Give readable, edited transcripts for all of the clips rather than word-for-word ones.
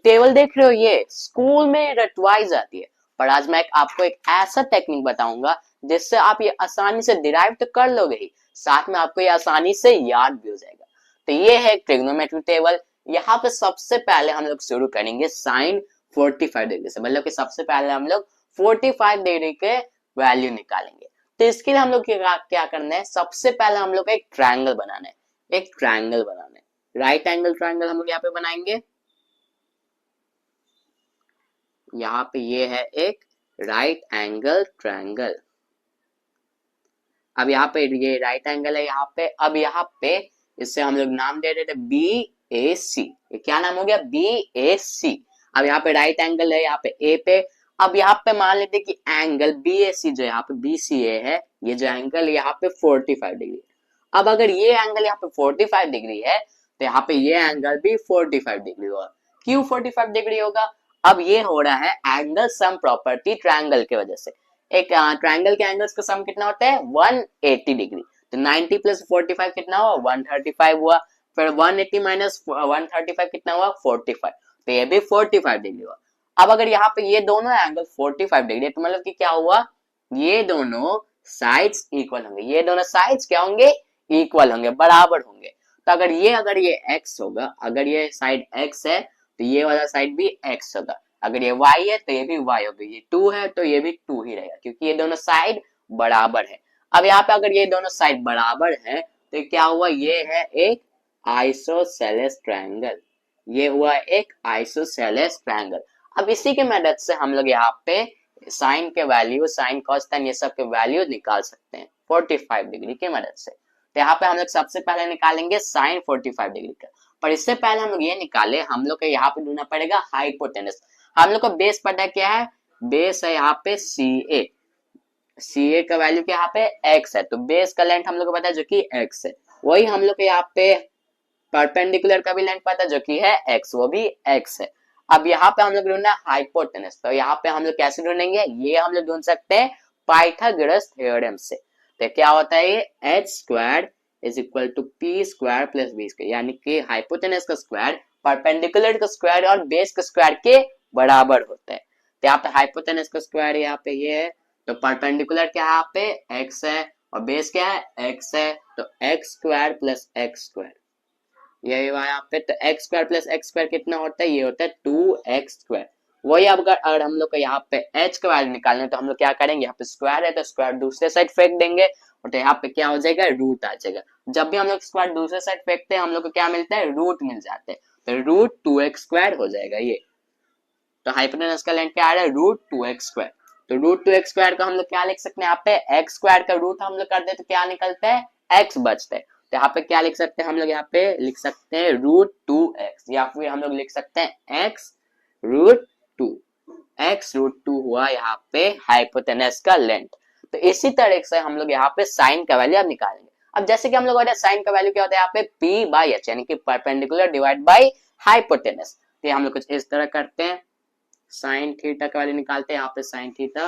Table देख रहे हो, ये स्कूल में रटवाई जाती है, पर आज मैं आपको एक ऐसा टेक्निक बताऊंगा जिससे आप ये आसानी से डिराइव तो कर लोगे ही, साथ में आपको ये आसानी से याद भी हो जाएगा। तो ये है ट्रिग्नोमेट्री टेबल। यहाँ पे सबसे पहले हम लोग शुरू करेंगे साइन 45 डिग्री से, मतलब कि सबसे पहले हम लोग 45 डिग्री के वैल्यू निकालेंगे। तो इसके लिए हम लोग क्या करना है, सबसे पहले हम लोग एक ट्रायंगल बनाना है, एक ट्रायंगल बनाना है, राइट एंगल ट्रायंगल हम लोग यहाँ पे बनाएंगे। यहाँ पे ये है एक राइट एंगल ट्रायंगल। अब यहाँ पे ये राइट एंगल है यहाँ पे, अब यहाँ पे इससे हम लोग नाम दे देते बी ए सी। ये क्या नाम हो गया, बी ए सी। अब यहाँ पे राइट एंगल है यहाँ पे ए पे, अब यहाँ पे मान लेते कि एंगल बी ए सी जो यहाँ पे बी सी ए है, ये जो एंगल यहाँ पे 45 डिग्री। अब अगर ये एंगल यहाँ पे 45 डिग्री है तो यहाँ पे ये एंगल भी 45 डिग्री होगा। क्यों 45 डिग्री होगा, अब ये हो रहा है एंगल सम प्रॉपर्टी ट्रायंगल की वजह से। एक ट्रायंगल के एंगल्स का सम कितना होता है 180 डिग्री। तो 90 प्लस 45 कितना हुआ 135 हुआ, फिर 180 माइनस 135 कितना हुआ 45, तो ये भी 45 डिग्री हुआ। अब अगर यहाँ पे ये दोनों एंगल 45 डिग्री तो मतलब कि क्या हुआ, ये दोनों साइड्स इक्वल होंगे, ये दोनों साइड्स क्या होंगे, इक्वल होंगे, बराबर होंगे। तो अगर ये x होगा, अगर ये साइड x है तो ये वाला साइड भी x होगा, अगर ये y है तो ये भी y होगा, ये 2 है तो ये भी 2 ही रहेगा, क्योंकि ये दोनों साइड बराबर है। अब यहाँ पे अगर ये दोनों साइड बराबर है तो क्या हुआ, ये है एक आइसोसेलेस ट्रायंगल, ये हुआ एक आइसोसेलेस ट्रायंगल। अब इसी के मदद से हम लोग यहाँ पे साइन के वैल्यू, साइन कॉस टेन ये सब के वैल्यू निकाल सकते हैं 45 डिग्री की मदद से। तो यहाँ पे हम लोग सबसे पहले निकालेंगे साइन 45 डिग्री का, पर इससे पहले हम लोग ये निकाले, हम लोग को यहाँ पे ढूंढना पड़ेगा हाइपोटेनस। हम लोग को बेस पता क्या है, बेस है यहाँ पे सी ए, सी ए का वैल्यू क्या यहाँ पे x है, तो बेस का लेंथ हम लोग को पता है जो कि x है। वही हम लोग को यहाँ पे परपेंडिकुलर का भी लेंथ पता है जो कि है x, वो भी x है। अब यहाँ पे हम लोग ढूंढना हाइपोटेनस, तो यहाँ पे हम लोग कैसे ढूंढेंगे, ये हम लोग ढूंढ सकते हैं पाइथागोरस थ्योरम से। तो क्या होता है, ये h square is equal to P square plus B square, यानी कि हाइपोटेनस का स्क्वायर परपेंडिकुलर का स्क्वायर और बेस का स्क्वायर के बराबर होता है। तो यहाँ पे हाइपोटेनस का स्क्वायर यहाँ पे ये है, तो परपेंडिकुलर क्या है यहाँ पे x है और बेस क्या है x है, तो x square plus x square यही हुआ यहाँ पे। तो x square plus x square कितना होता है, ये होता है 2x स्क्वायर। वही अब अगर हम लोग को यहाँ पे h का वैल्यू निकालना है तो हम लोग क्या करेंगे, यहाँ पे स्क्वायर है तो स्क्वायर दूसरे साइड फेंक देंगे और तो यहाँ पे क्या हो जाएगा, रूट आ जाएगा। जब भी हम लोग स्क्वायर दूसरे साइड फेंकते हैं हम लोग को क्या मिलता है, रूट मिल जाते हैं, तो रूट 2x स्क्वायर हो जाएगा ये। तो हाइपोटेनस का लेंथ क्या आ रहा है, रूट 2x स्क्वायर। तो रूट 2x स्क्वायर का हम लोग क्या लिख सकते हैं, यहाँ पे x स्क्वायर का रूट हम लोग कर दे तो क्या निकलता है, x बचता है। तो यहाँ पे क्या लिख सकते हैं हम लोग, यहाँ पे लिख सकते हैं रूट 2x, या फिर हम लोग लिख सकते हैं x रूट 2, x रूट 2 हुआ यहाँ पे हाइपोटेनस का लेंथ। तो इसी तरह से हम लोग यहाँ पे साइन का वैल्यू अब निकालेंगे। अब जैसे कि हम लोग साइन का वैल्यू क्या होता है यहाँ पे p बाई h, यानी कि परपेंडिकुलर डिवाइड बाई हाइपोटेनस। तो हम लोग कुछ इस तरह करते हैं, साइन थीटा का वैल्यू निकालते हैं, यहाँ पे साइन थीटा,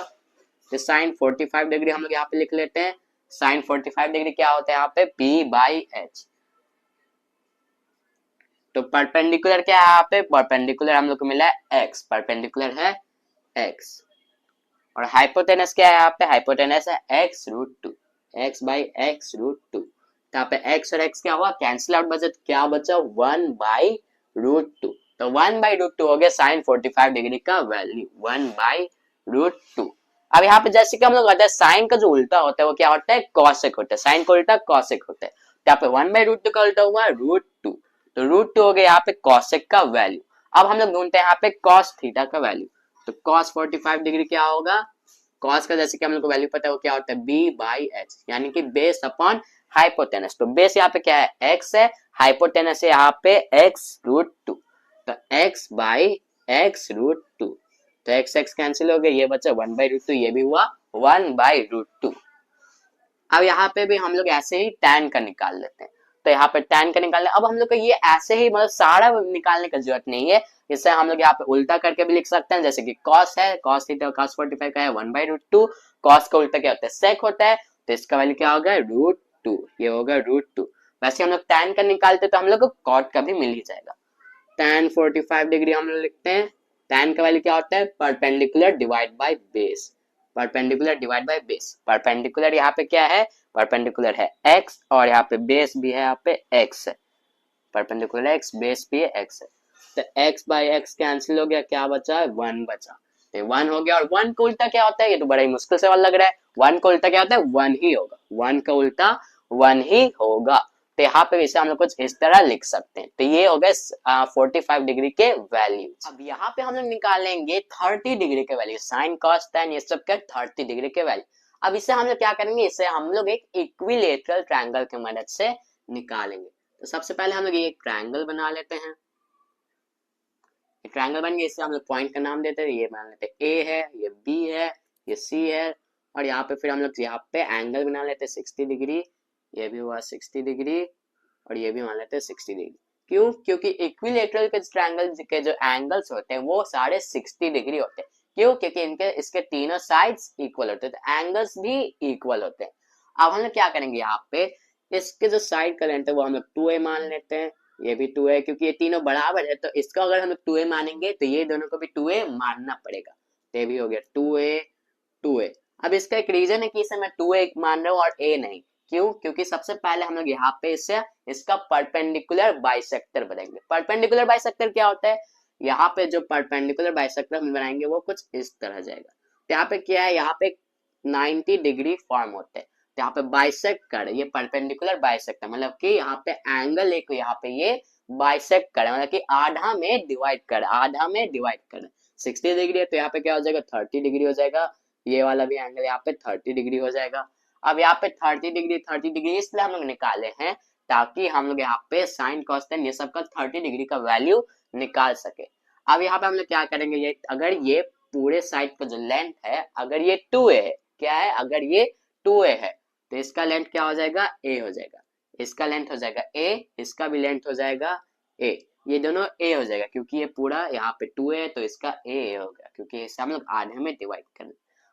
तो साइन 45 डिग्री हम लोग यहाँ पे लिख लेते हैं। साइन 45 डिग्री क्या होता है यहाँ पे p बाई h। तो परपेंडिकुलर क्या है यहाँ पे, परपेंडिकुलर हम लोग को मिला है x, परपेंडिकुलर है x, और हाइपोटेनस क्या है यहाँ पे, हाइपोटेनस है x root 2, x by x root 2। तो यहाँ पे x और x क्या हुआ, कैंसिल आउट बचा, क्या बचा 1 बाई रूट 2। तो 1 बाई रूट 2 हो गया साइन 45 डिग्री का वैल्यू, 1 बाई रूट 2। अब यहाँ पे जैसे कि हम लोग कहते हैं साइन का जो उल्टा होता है वो क्या होता है, कॉसेक होता है, साइन का उल्टा कॉसेक होता है। तो यहाँ पे 1 बाई रूट 2 का उल्टा हुआ रूट 2, तो रूट 2 हो गया यहाँ पे कॉसेक का वैल्यू। अब हम लोग ढूंढते हैं यहाँ पे कॉस थीटा का वैल्यू, तो कॉस 45 डिग्री क्या होगा, कॉस का जैसे कि हम लोग को वैल्यू पता है वो क्या होता है b बाई h, यानी कि बेस अपॉन हाइपोटेनस। तो बेस यहाँ पे क्या है x है, हाइपोटेनस है यहाँ पे x रूट 2, तो x बाई x रूट 2, तो x x कैंसिल हो गया, ये बचा 1 बाई रूट 2, ये भी हुआ 1 बाई रूट 2। अब यहाँ पे भी हम लोग ऐसे ही tan का निकाल लेते हैं, तो यहाँ पे tan का निकालने, अब हम लोग को ये ऐसे ही मतलब सारा निकालने की जरूरत नहीं है, इससे हम लोग यहाँ पे उल्टा करके भी लिख सकते हैं, जैसे कि cos है, cos थीटा cos 45 का है 1 बाई रूट 2, cos का उल्टा क्या होता है sec होता है, तो इसका वैल्यू क्या होगा रूट 2, ये होगा रूट 2। वैसे हम लोग tan का निकालते तो हम लोग को cot का भी मिल ही जाएगा। tan 45 डिग्री हम लोग लिखते हैं। tan का वैल्यू क्या होता है, perpendicular divide by base, perpendicular divide by base. Perpendicular यहाँ पे क्या है, परपेंडिकुलर है x और यहाँ पे बेस भी है, यहाँ पे x है, परपेंडिकुलर x बेस भी है x है। तो x बाय x कैंसिल हो गया, क्या बचा, 1 बचा। तो 1 हो गया, और 1 का उल्टा क्या होता है, ये तो बड़ा ही मुश्किल सवाल लग रहा है। 1 का उल्टा क्या होता है, 1 ही होगा, 1 का उल्टा 1 ही होगा। तो यहाँ पे इसे हम लोग कुछ इस तरह लिख सकते हैं। तो ये हो गए 45 डिग्री के वैल्यू। अब यहाँ पे हम लोग निकालेंगे 30 डिग्री के वैल्यू, साइन कॉस टेन ये सब के 30 डिग्री के वैल्यू। अब इसे हम लोग क्या करेंगे, इसे हम लोग एक इक्विलेटरल ट्रायंगल की मदद से निकालेंगे। तो सबसे पहले हम लोग ये एक ट्रायंगल बना लेते हैं। ट्रायंगल बन गया, इससे हम लोग पॉइंट का नाम देते हैं, ये मान लेते हैं ए है, ये बी है, ये सी है, और यहाँ पे फिर हम लोग यहाँ पे एंगल बना लेते हैं 60 डिग्री, ये भी हुआ 60 डिग्री, और ये भी मान लेते हैं 60 डिग्री। क्यों, क्योंकि इक्विलेटरल के ट्रायंगल के जो एंगल्स होते हैं वो सारे 60 डिग्री होते हैं। क्यों, क्योंकि इनके इसके तीनों साइड्स इक्वल होते हैं, तो एंगल्स भी इक्वल होते हैं। अब हम लोग क्या करेंगे, यहाँ पे इसके जो साइड का लेंथ है वो हम लोग 2a मान लेते हैं, ये भी 2 है, क्योंकि ये तीनों बराबर है, तो इसका अगर हम लोग 2a मानेंगे तो ये दोनों को भी 2a मानना पड़ेगा। तो ये भी हो गया 2a 2a। अब इसका एक रीजन है कि इसे मैं 2a मान रहा हूँ और a नहीं। क्यों, क्योंकि सबसे पहले हम लोग यहाँ पे इससे इसका परपेंडिकुलर बाइसेक्टर बनाएंगे। परपेंडिकुलर बाइसेक्टर क्या होता है, यहाँ पे जो परपेंडिकुलर बाइसेक्टर हम बनाएंगे वो कुछ इस तरह जाएगा। तो यहाँ पे क्या है, यहाँ पे 90 डिग्री फॉर्म होते हैं। तो यहाँ पे बाइसेक्ट कर, ये परपेंडिकुलर बाइसेक्टर मतलब कि यहाँ पे एंगल एक, यहाँ पे ये बाइसेक्ट कर, मतलब कि आधा में डिवाइड कर, आधा में डिवाइड कर। 60 डिग्री है तो यहाँ पे क्या हो जाएगा, 30 डिग्री हो जाएगा। ये वाला भी एंगल यहाँ पे 30 डिग्री हो जाएगा। अब यहाँ पे 30 डिग्री इसलिए हम लोग निकाले हैं ताकि हम लोग यहाँ पे साइन कॉस टेन ये सब का 30 डिग्री का वैल्यू निकाल सके। अब यहाँ पे हम लोग क्या करेंगे, ये अगर ये पूरे साइड का जो लेंथ है अगर ये 2a है, क्या है, अगर ये 2a है तो इसका लेंथ क्या हो जाएगा, a हो जाएगा। इसका लेंथ हो जाएगा a, इसका भी लेंथ हो जाएगा a, ये दोनों a हो जाएगा, क्योंकि ये पूरा यहाँ पे 2a है तो इसका a हो गया, क्योंकि इसे हम लोग आधे में डिवाइड कर।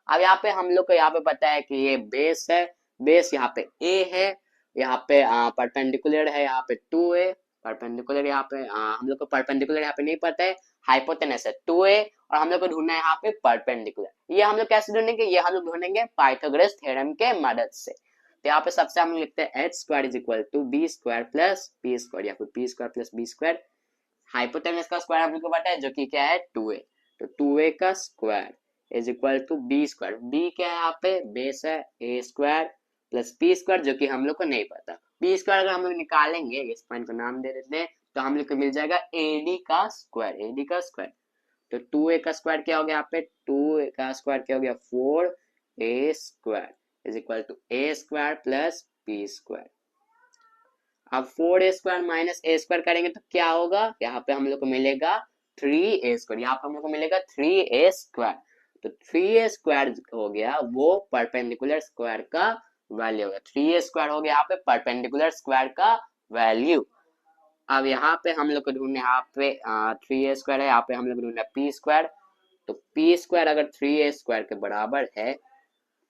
अब यहाँ पे हम लोग को यहाँ पे पता है कि ये बेस है, बेस यहाँ पे a है, यहाँ पे परपेंडिकुलर है यहाँ पे 2a, परपेंडिकुलर यहाँ पे हम लोग को परपेंडिकुलर यहाँ पे नहीं पता है, हाइपोटेनस है 2a, और हम लोग को ढूंढना है यहाँ पे परपेंडिकुलर। ये हम लोग कैसे ढूंढेंगे, ये हम लोग ढूंढेंगे पाइथागोरस थ्योरम के मदद से। तो यहाँ पे सबसे हम लोग लिखते हैं h square is equal to b square plus p square, या फिर p square plus b square. Hypotenuse का स्क्वायर हम लोग को पता है जो कि क्या है 2a, तो 2a का square is equal to b square, b क्या है यहाँ पे बेस है, a square plus p square जो कि हम लोग को नहीं पता। b स्क्वायर अगर हम लोग निकालेंगे, इस पॉइंट को नाम दे देते हैं, तो हम लोग को मिल जाएगा ad का स्क्वायर, ad का स्क्वायर। तो 2a का स्क्वायर क्या हो गया यहाँ पे, 2a का स्क्वायर क्या हो गया 4a square is equal to a square plus p square. अब 4a square minus a square करेंगे तो क्या होगा, यहाँ पे हम लोग को मिलेगा 3a स्क्वायर, यहाँ पे हम लोग को मिलेगा 3a स्क्वायर। तो 3a स्क्वायर हो गया वो परपेंडिकुलर स्क्वायर का वैल्यू होगा, 3a स्क्वायर हो गया यहाँ पे परपेंडिकुलर स्क्वायर का वैल्यू। अब यहाँ पे हम लोग को ढूंढना है, यहाँ पे 3a स्क्वायर है, यहाँ पे हम लोग ढूंढना है p स्क्वायर। तो p स्क्वायर अगर 3a स्क्वायर के बराबर है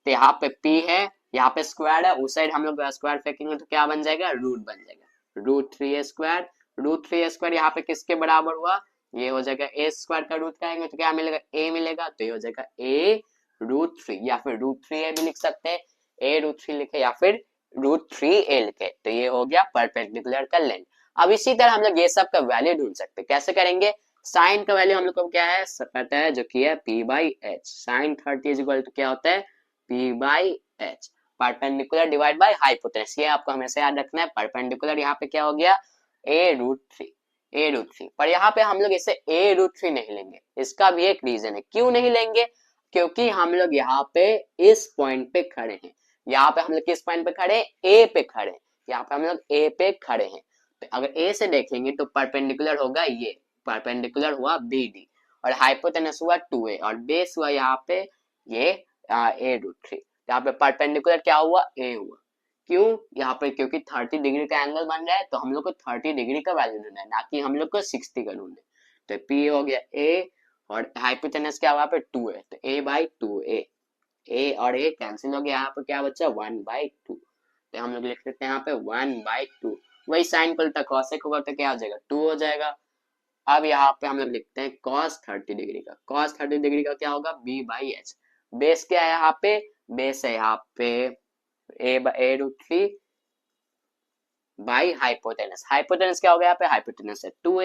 तो यहाँ पे p है, यहाँ पे स्क्वायर है, उस साइड हम लोग स्क्वायर फेंकेंगे तो क्या बन जाएगा, रूट बन जाएगा, root 3a square. Root 3a square यहाँ पे किसके बराबर हुआ, ये हो जाएगा a स्क्वायर का रूट करेंगे तो क्या मिलेगा, a मिलेगा, तो ये हो जाएगा a रूट 3, या फिर रूट 3a भी लिख सकते हैं, a रूट 3 लिखे या फिर रूट 3a लिखे। तो ये हो गया परपेंडिकुलर का लेंथ। अब इसी तरह हम लोग ये सब का वैल्यू ढूंढ सकते हैं, कैसे करेंगे, साइन का वैल्यू हम लोग को क्या है पता है जो कि है p by H, sine 30 is equal to क्या होता है p by H, perpendicular divide by hypotenuse, ये आपको हमेशा याद रखना है। परपेंडिकुलर यहाँ पे क्या हो गया a रूट 3, a रूट 3, पर यहाँ पे हम लोग इसे a रूट 3 नहीं लेंगे, इसका भी एक रीजन है क्यों नहीं लेंगे, क्योंकि हम लोग यहाँ पे इस पॉइंट पे खड़े हैं, यहाँ पे हम लोग किस पॉइंट पे खड़े हैं, a पे खड़े हैं, यहाँ पे हम लोग a पे खड़े हैं। तो अगर a से देखेंगे तो परपेंडिकुलर होगा ये, परपेंडिकुलर हुआ BD, और हाइपोटेनस हुआ 2a, और बेस हुआ यहाँ पे ये a रूट 3। यहाँ पे परपेंडिकुलर क्या हुआ, a हुआ। क्यों, यहाँ पे क्योंकि 30 डिग्री का एंगल बन रहा है तो हम लोग को 30 डिग्री का वैल्यू ढूंढना है, ना कि हम लोग को 60 का ढूंढना है। तो p हो गया a, और हाइपोटेनस क्या हुआ पे 2 है, तो a बाई 2a, a और a कैंसिल हो गया, यहाँ पे क्या बचा 1 बाई 2, तो हम लोग लिख लेते हैं यहाँ पे 1 बाई 2। वही साइन को उल्टा कॉसेक होगा तो क्या हो जाएगा 2 हो जाएगा। अब यहाँ पे हम लोग लिखते हैं cos 30 डिग्री का, cos 30 डिग्री का क्या होगा b बाई एच। बेस क्या है यहाँ पे, बेस है यहाँ पे a√3 बाई हाइपोटेनस। हाइपोटेनस क्या हो गया यहाँ पे, हाइपोटेनस है 2a, तो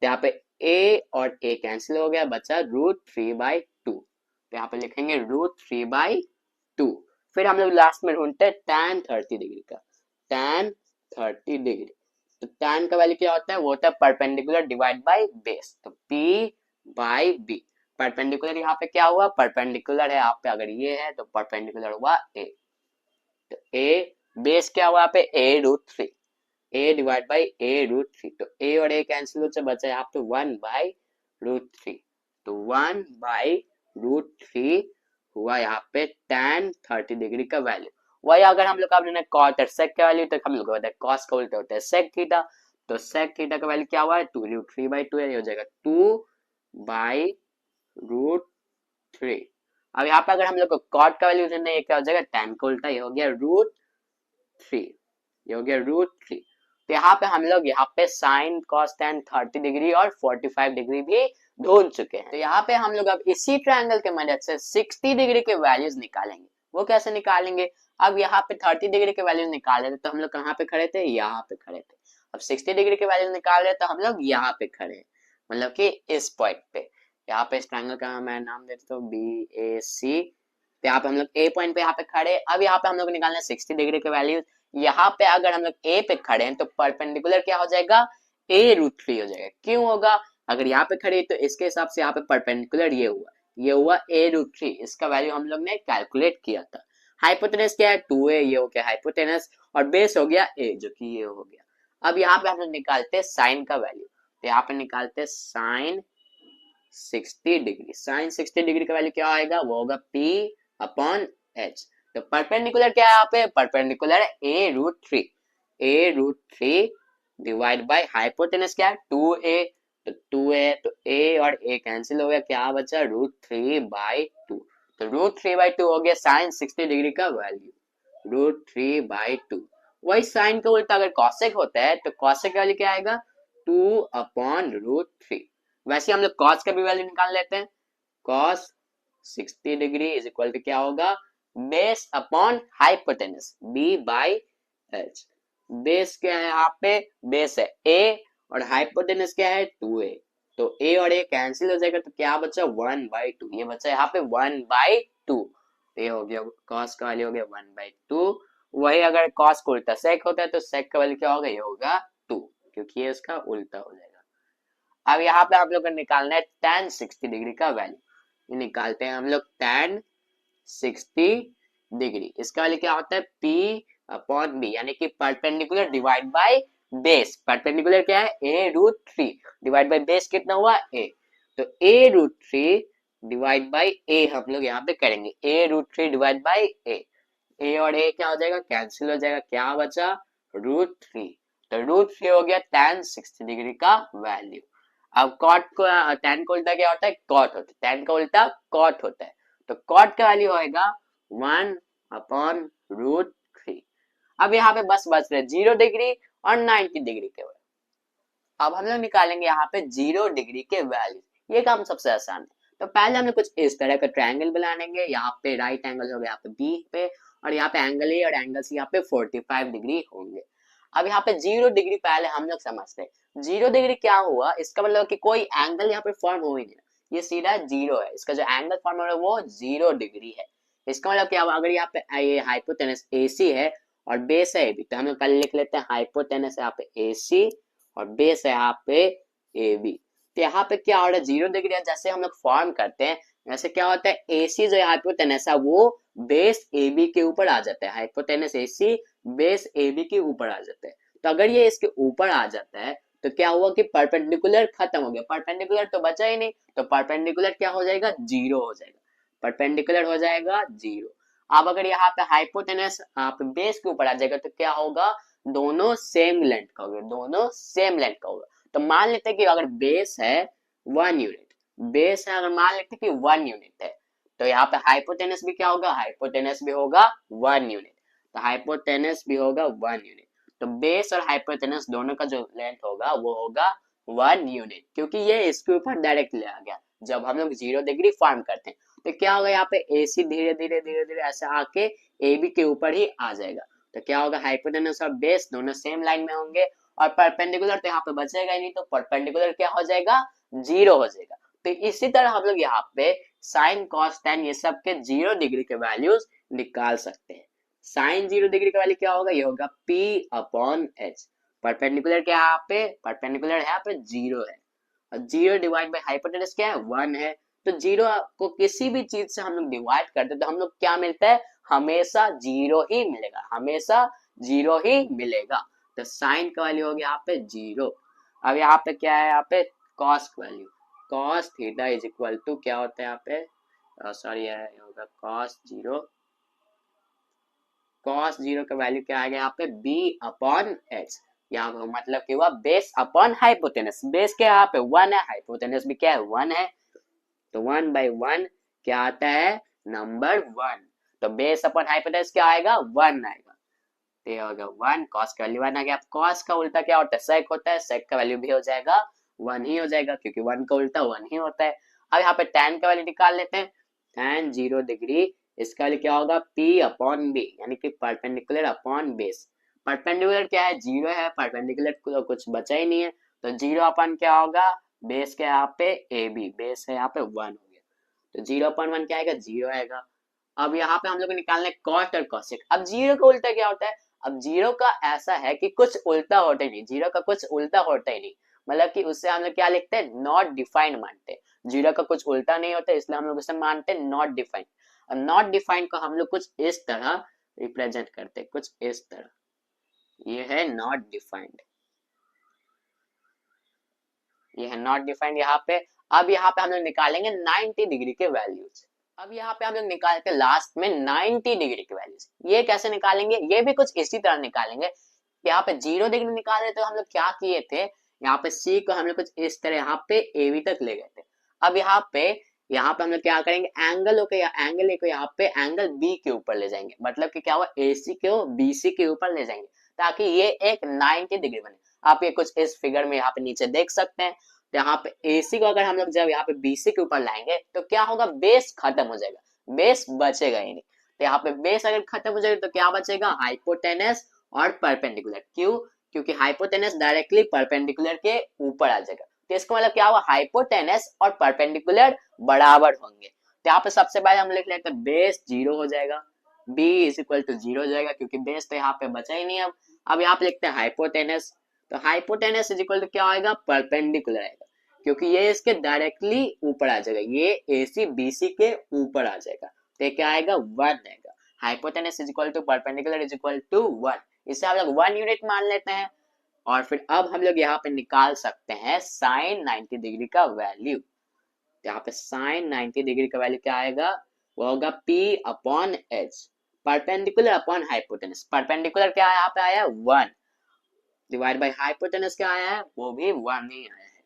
यहाँ पे a और a कैंसिल हो गया, बचा √3/2, तो यहाँ पे लिखेंगे √3/2। फिर हम लोग लास्ट में ढूंढते हैं tan 30 डिग्री का, tan 30 डिग्री, तो tan का वैल्यू क्या होता है, वो होता है परपेंडिकुलर डिवाइड बाय बेस, तो p बाई b। परपेंडिकुलर यहाँ पे क्या हुआ, परपेंडिकुलर है यहाँ पे, अगर ये है तो परपेंडिकुलर हुआ a, तो a बेस क्या हुआ यहाँ पे a√3, a divide by a√3, तो a और a कैंसिल हो, बचा यहाँ पे 1/√3, तो 1/√3 हुआ यहाँ पे tan 30 डिग्री का वैल्यू। वही अगर हम लोग आपने cot और sec का वैल्यू, तो हम लोग होता है cos का उल्टा होता है sec थीटा, तो sec थीटा का वैल्यू क्या हुआ है 2√3/2, ये हो जाएगा 2/√3। अब यहाँ पे अगर हम लोग को cot का वैल्यू देना है, ये क्या हो जाएगा tan का उल्टा, ये हो गया √3, ये हो गया √3। तो यहाँ पे हम लोग यहाँ पे साइन cos tan 30 डिग्री और 45 डिग्री भी ढूंढ चुके हैं। तो यहाँ पे हम लोग अब इसी ट्रायंगल के मदद से 60 डिग्री के वैल्यूज निकालेंगे। वो कैसे निकालेंगे, अब यहाँ पे 30 डिग्री के वैल्यूज निकाल रहे थे, तो हम लोग कहाँ पे खड़े थे, यहाँ पे खड़े थे। अब 60 डिग्री के वैल्यूज निकाल रहे, तो हम लोग यहाँ पे खड़े हैं, मतलब कि इस पॉइंट पे। यहाँ पे इस ट्रायंगल का मैं नाम देता हूँ BAC। तो यहाँ पे हम लोग ए पॉइंट पे यहाँ पे खड़े। अब यहाँ पे हम लोग निकालना है 60 डिग्री के वैल्यूज। यहाँ पे अगर हम लोग ए पे खड़े हैं तो परपेंडिकुलर क्या हो जाएगा, a√3 हो जाएगा। क्यों होगा, अगर यहाँ पे खड़े तो इसके हिसाब से यहाँ पे परपेंडिकुलर ये हुआ a√3, इसका वैल्यू हम लोग ने कैलकुलेट किया था। हाइपोटेनस क्या है 2a, ये हो गया हाइपोटेनस, और बेस हो गया a, जो कि ये हो गया। अब यहाँ पे हम लोग निकालते हैं साइन का वैल्यू, तो यहाँ पे निकालते हैं साइन 60 डिग्री। साइन 60 डिग्री का वैल्यू क्या आएगा, वो होगा p/h। तो परपेंडिकुलर क्या है यहाँ पे, परपेंडिकुलर है a√3, a√3 divide by hypotenuse क्या है 2a, तो 2a, तो a और a कैंसिल हो गया, क्या बचा √3/2, तो √3/2 हो गया साइन 60 डिग्री का वैल्यू, √3/2। वही साइन का उल्टा अगर कॉसेक होता है तो कॉसेक का वैल्यू क्या आएगा 2/√3। वैसे हम लोग cos का भी वैल्यू निकाल लेते हैं, cos 60 degree is equal to क्या होगा, base upon hypotenuse b/h। Base क्या है यहाँ पे, बेस है a और हाइपोटेनस क्या है 2a, तो a और a कैंसिल हो जाएगा, तो क्या बचा 1/2, ये बचा यहाँ पे 1/2, ये हो गया cos का वैल्यू हो गया 1/2। वही अगर cos को उल्टा sec होता है तो sec का वैल्यू क्या होगा, ये होगा 2, क्योंकि ये इसका उल्टा हो जाएगा। अब यहाँ पे आप लोग को निकालना है tan 60 डिग्री का वैल्यू, निकालते हैं हम लोग tan 60 डिग्री। इसका वैल्यू क्या होता है p/b, यानी कि perpendicular divide by base. Perpendicular क्या है a√3 डिवाइड बाय बेस कितना हुआ a, तो a√3 डिवाइड बाय a हम लोग यहाँ पे करेंगे, a√3 डिवाइड बाय a और a क्या हो जाएगा, कैंसिल हो जाएगा, क्या बचा √3, तो √3 हो गया tan 60 डिग्री का वैल्यू। अब कॉट को tan का उल्टा क्या होता है, कॉट होता है, tan का उल्टा कॉट होता है, तो कॉट का वैल्यू होएगा 1/√3। अब यहाँ पे बस बच रहे 0 डिग्री और 90 डिग्री के वैल्यू। अब हम लोग निकालेंगे यहाँ पे 0 डिग्री के वैल्यू, ये काम सबसे आसान है। तो पहले हम लोग कुछ इस तरह का ट्रायंगल बनाएंगे, यहाँ पे राइट एंगल हो गया यहाँ पे बी पे, और यहाँ पे एंगल ए और एंगल सी यहाँ पे 45 डिग्री होंगे। अब यहाँ पे 0 डिग्री पहले हम लोग समझते हैं, 0 डिग्री क्या हुआ, इसका मतलब कि कोई एंगल यहाँ पे फॉर्म हो ही नहीं, ये सीधा 0 है, इसका जो एंगल फॉर्म हो रहा है वो 0 डिग्री है। इसका मतलब क्या हुआ, अगर यहाँ पे ये हाइपोटेनस AC है और बेस है AB, तो हम लोग पहले लिख लेते हैं हाइपोटेनस यहाँ पे AC और बेस है यहाँ पे AB। तो यहाँ पे क्या हो रहा है 0 डिग्री है, जैसे हम लोग फॉर्म करते हैं वैसे क्या होता है AC जो हाइपोटेनस है वो बेस AB के ऊपर आ जाता है, हाइपोटेनस AC बेस AB के ऊपर आ जाता है। तो अगर ये इसके ऊपर आ जाता है तो क्या हुआ कि परपेंडिकुलर खत्म हो गया, परपेंडिकुलर तो बचा ही नहीं, तो परपेंडिकुलर क्या हो जाएगा 0 हो जाएगा, परपेंडिकुलर हो जाएगा 0। अब अगर यहाँ पे हाइपोटेनस आप बेस के ऊपर आ जाएगा तो क्या होगा, दोनों सेम लेंथ का होगा, दोनों सेम लेंथ का होगा। तो मान लेते हैं कि अगर बेस है 1 यूनिट, बेस है अगर मान लेते हैं कि 1 यूनिट है, तो यहाँ पे हाइपोटेनस भी क्या होगा, हाइपोटेनस भी होगा 1 यूनिट, तो हाइपोटेनस भी होगा 1 यूनिट। तो बेस और हाइपोटेनस दोनों का जो लेंथ होगा वो होगा 1 यूनिट, क्योंकि ये इसके ऊपर डायरेक्ट ले आ गया जब हम लोग 0 डिग्री फॉर्म करते हैं। तो क्या होगा यहाँ पे AC धीरे धीरे धीरे धीरे ऐसे आके AB के ऊपर ही आ जाएगा। तो क्या होगा, हाइपोटेनस और बेस दोनों सेम लाइन में होंगे और परपेंडिकुलर तो यहाँ पे बचेगा ही नहीं, तो परपेंडिकुलर क्या हो जाएगा, 0 हो जाएगा। तो इसी तरह हम लोग यहाँ पे साइन कॉस टेन ये सब के 0 डिग्री के वैल्यूज निकाल सकते हैं। साइन 0 डिग्री का वैल्यू क्या होगा, ये होगा P/H। परपेंडिकुलर क्या है यहाँ पे, परपेंडिकुलर है यहाँ पे 0 है और 0 डिवाइड बाय हाइपोटेनस क्या है, 1 है। तो 0 को किसी भी चीज से हम लोग डिवाइड करते हैं तो हम लोग क्या मिलता है, हमेशा 0 ही मिलेगा, हमेशा 0 ही मिलेगा। तो साइन का वैल्यू हो गया यहाँ पे 0। अब यहाँ पे क्या है, यहाँ पे कॉस का value, cos theta is equal to क्या होता है यहाँ पे, सॉरी ये होगा कॉस 0, कॉस 0 का वैल्यू क्या आएगा यहाँ पे B/H। यहाँ पे मतलब कि हुआ बेस अपॉन हाइपोटेनस, बेस क्या यहाँ पे 1 है, हाइपोटेनस भी क्या है 1 है, तो 1/1 क्या आता है, नंबर 1। तो बेस अपॉन हाइपोटेनस क्या आएगा, 1 आएगा। तो ये होगा 1, कॉस का वैल्यू 1 आ गया। अब कॉस का उल्टा क्या होता है, सेक होता है, सेक का वैल्यू भी हो जाएगा 1 ही हो जाएगा, क्योंकि 1 का उल्टा 1 ही होता है। अब यहाँ पे tan का वैल्यू निकाल लेते हैं, tan 0 डिग्री इसका वैल्यू क्या होगा, P/B, यानी कि परपेंडिकुलर अपॉन बेस। परपेंडिकुलर क्या है, 0 है, परपेंडिकुलर तो कुछ बचा ही नहीं है, तो 0 अपन क्या होगा, बेस क्या है यहाँ पे AB, बेस है यहाँ पे 1 हो गया, तो 0/1 क्या आएगा, 0 आएगा। अब यहाँ पे हम लोग को निकालना है कॉट और कॉसेक। अब 0 का उल्टा क्या होता है, अब 0 का ऐसा है कि कुछ उल्टा होता ही नहीं, 0 का कुछ उल्टा होता ही नहीं, मतलब कि उससे हम लोग क्या लिखते हैं, नॉट डिफाइंड मानते हैं। 0 का कुछ उल्टा नहीं होता, इसलिए हम लोग उसे मानते हैं नॉट डिफाइंड। और नॉट डिफाइंड को हम लोग कुछ इस तरह रिप्रेजेंट करते हैं, कुछ इस तरह, ये है नॉट डिफाइंड, ये है नॉट डिफाइंड यहाँ पे। अब यहाँ पे हम लोग निकालेंगे 90 डिग्री के वैल्यूज। अब यहाँ पे हम लोग निकालते हैं लास्ट में 90 डिग्री के वैल्यूज। ये कैसे निकालेंगे, ये भी कुछ इसी तरह निकालेंगे। यहाँ पे 0 डिग्री निकाल रहे तो हम लोग क्या किए थे, यहाँ पे C को हम लोग कुछ इस तरह यहाँ पे AB तक ले गए थे। अब यहाँ पे हम लोग क्या करेंगे, एंगल को या एंगल A को यहाँ पे एंगल B के ऊपर ले जाएंगे, मतलब कि क्या हुआ, AC को BC के ऊपर ले जाएंगे ताकि ये एक 90 डिग्री बने। आप ये कुछ इस फिगर में यहाँ पे नीचे देख सकते हैं। तो यहाँ पे AC को अगर हम लोग जब यहाँ पे BC के ऊपर लाएंगे तो क्या होगा, बेस खत्म हो जाएगा, बेस बचेगा ही नहीं। तो यहाँ पे बेस अगर खत्म हो जाएगा तो क्या बचेगा, हाइपोटेनस और परपेंडिकुलर। क्यों, क्योंकि हाइपोटेनस डायरेक्टली परपेंडिकुलर के ऊपर आ जाएगा, तो इसका मतलब क्या हुआ, हाइपोटेनस और परपेंडिकुलर बराबर होंगे। तो यहाँ पे सबसे पहले हम लिख लेते हैं बेस 0 हो जाएगा, B इज इक्वल टू 0 हो जाएगा, क्योंकि बेस तो यहाँ पे बचा ही नहीं। अब यहाँ पे लिखते हैं हाइपोटेनस, तो हाइपोटेनस इज इक्वल टू क्या आएगा, परपेंडिकुलर आएगा, क्योंकि ये इसके डायरेक्टली ऊपर आ जाएगा, ये AC BC के ऊपर आ जाएगा, तो ये क्या आएगा, 1 आएगा। Hypotenuse is equal to perpendicular is equal to 1, इसे हम लोग 1 यूनिट मान लेते हैं। और फिर अब हम लोग यहाँ पे निकाल सकते हैं साइन 90 डिग्री का वैल्यू। यहाँ पे साइन 90 डिग्री का वैल्यू क्या आएगा, वो होगा P/H, perpendicular upon hypotenuse. Perpendicular क्या यहाँ पे आया, 1 डिवाइड बाय हाइपोटेनस क्या आया है, वो भी 1 ही आया है,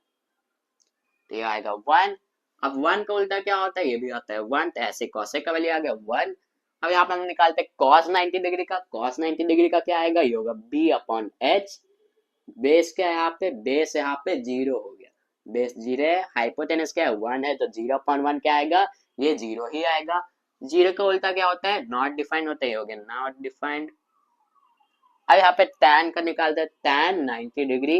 तो ये आएगा 1। अब 1 का उल्टा क्या होता है, ये भी होता है 1, तो ऐसे कोसेक का वैल्यू आ गया 1। अब यहाँ पे हम निकालते हैं cos 90 डिग्री का, cos 90 डिग्री का क्या आएगा, ये होगा B/H। बेस क्या है यहाँ पे, बेस यहाँ पे 0 हो गया, बेस 0 है, हाइपोटेनस क्या है 1 है, तो 0/1 क्या आएगा, ये 0 ही आएगा। 0 का उल्टा क्या होता है, नॉट डिफाइंड होता है, ये हो गया नॉट डिफाइंड। अब यहाँ पे tan का निकालते हैं, tan 90 degree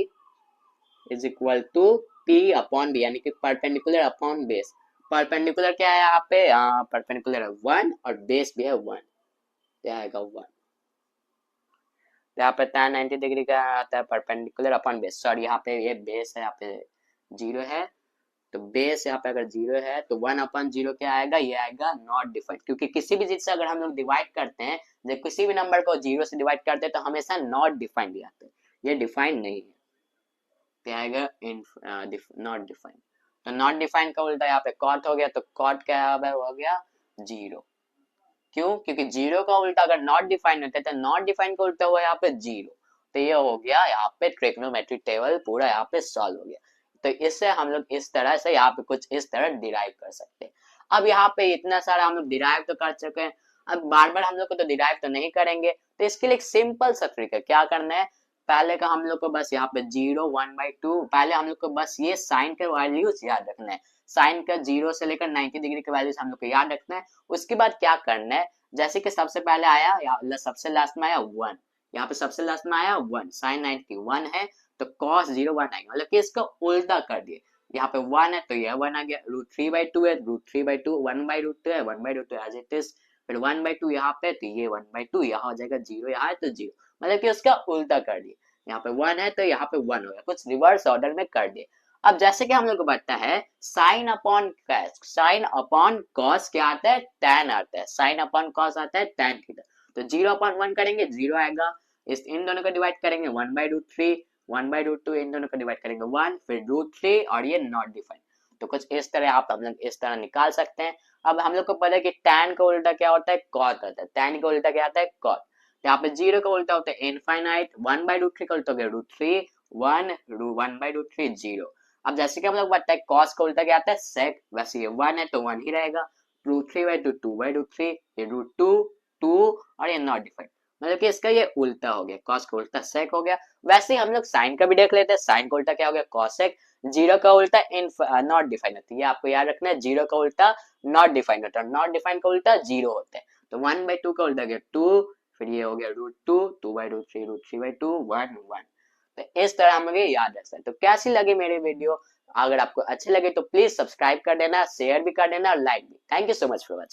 is equal to P/B, यानी कि परपेंडिकुलर अपॉन बेस। परपेंडिकुलर क्या है यहाँ पे, परपेंडिकुलर है 1 और बेस भी है 1, क्या आएगा 1। यहाँ पे tan 90 डिग्री का आता है परपेंडिकुलर अपॉन बेस, सॉरी यहाँ पे ये बेस है, यहाँ पे 0 है, तो बेस यहाँ पे अगर 0 है तो 1/0 क्या आएगा, ये आएगा नॉट डिफाइंड, क्योंकि किसी भी चीज से अगर हम लोग डिवाइड करते हैं, जब किसी भी नंबर को 0 से डिवाइड करते हैं तो हमेशा नॉट डिफाइंड ही आता है, ये डिफाइंड नहीं है, क्या आएगा नॉट डिफाइंड। तो नॉट डिफाइंड का उल्टा यहाँ पे कॉट हो गया, तो कॉट क्या है, हो गया 0। क्यों, क्योंकि 0 का उल्टा अगर नॉट डिफाइंड होता है तो नॉट डिफाइंड का उल्टा हुआ यहाँ पे 0, तो ये हो गया यहाँ पे ट्रिग्नोमेट्रिक टेबल पूरा यहाँ पे सॉल्व हो गया। तो इससे हम लोग इस तरह से यहाँ पे कुछ इस तरह डिराइव कर सकते हैं। अब यहाँ पे इतना सारा हम लोग डिराइव तो कर चुके हैं, अब बार बार हम लोग को तो डिराइव तो नहीं करेंगे, तो इसके लिए एक सिंपल सा ट्रिक है, क्या करना है, पहले का हम लोग को बस यहाँ पे 0 1/2, पहले हम लोग को बस ये साइन के वैल्यूज याद रखना है। साइन का 0 से लेकर 90 डिग्री के वैल्यूज हम लोग को याद रखना है। उसके बाद क्या करना है, जैसे कि सबसे पहले आया सबसे लास्ट में आया 1, यहाँ पे सबसे लास्ट में आया 1, साइन 90 1 है तो cos 0 1 आएगा, मतलब कि इसका उल्टा कर दिए। यहाँ पे 1 है तो यह 1 आ गया, √3/2 है, √3/2 1/√2 है, 1/√2 एज इट इज, फिर 1/2 यहाँ पे तो ये 1/2 यहाँ हो जाएगा, 0 यहाँ है तो 0, मतलब कि उसका उल्टा कर दिए। यहाँ पे 1 है तो यहाँ पे 1 हो गया, कुछ रिवर्स ऑर्डर में कर दिए। अब जैसे कि हम लोग को पता है sine upon cos, sine upon cos क्या आता है, tan आता है, साइन अपॉन कॉस आता है tan थीटा, तो 0/1 करेंगे 0 आएगा, इस इन दोनों को डिवाइड करेंगे 1/√3, 1/√2 इन दोनों को डिवाइड करेंगे 1, फिर √3 और ये नॉट डिफाइंड, तो कुछ इस तरह आप हम लोग इस तरह निकाल सकते हैं। अब हम लोग को पता है कि tan का उल्टा क्या होता है, cot होता है, tan का उल्टा क्या आता है, cot, यहाँ पे 0 का उल्टा होता है इनफाइनाइट, 1/√3 का उल्टा हो गया √3, 1/√3 0। अब जैसे कि हम लोग बताते हैं cos का उल्टा क्या आता है, sec, वैसे ये 1 है तो 1 ही रहेगा, √3/2 2/√3, ये √2 2 और ये नॉट डिफाइंड, मतलब कि इसका ये उल्टा हो गया, cos का उल्टा sec हो गया। वैसे ही हम लोग sin का भी देख लेते हैं, sin का उल्टा क्या हो गया, cosec, 0 का उल्टा नॉट डिफाइंड होता है, ये आपको याद रखना है, 0 का उल्टा नॉट डिफाइंड होता है, नॉट डिफाइंड का उल्टा 0 होता है, तो 1/2 का उल्टा गया 2, फिर ये हो गया √2, 2/√3, √3/2 1 1। तो इस तरह हम लोग ये याद रख सकते हैं। तो कैसी लगी मेरी वीडियो, अगर आपको अच्छी लगे तो प्लीज सब्सक्राइब कर देना, शेयर भी कर देना और लाइक भी। Thank you so much for watching.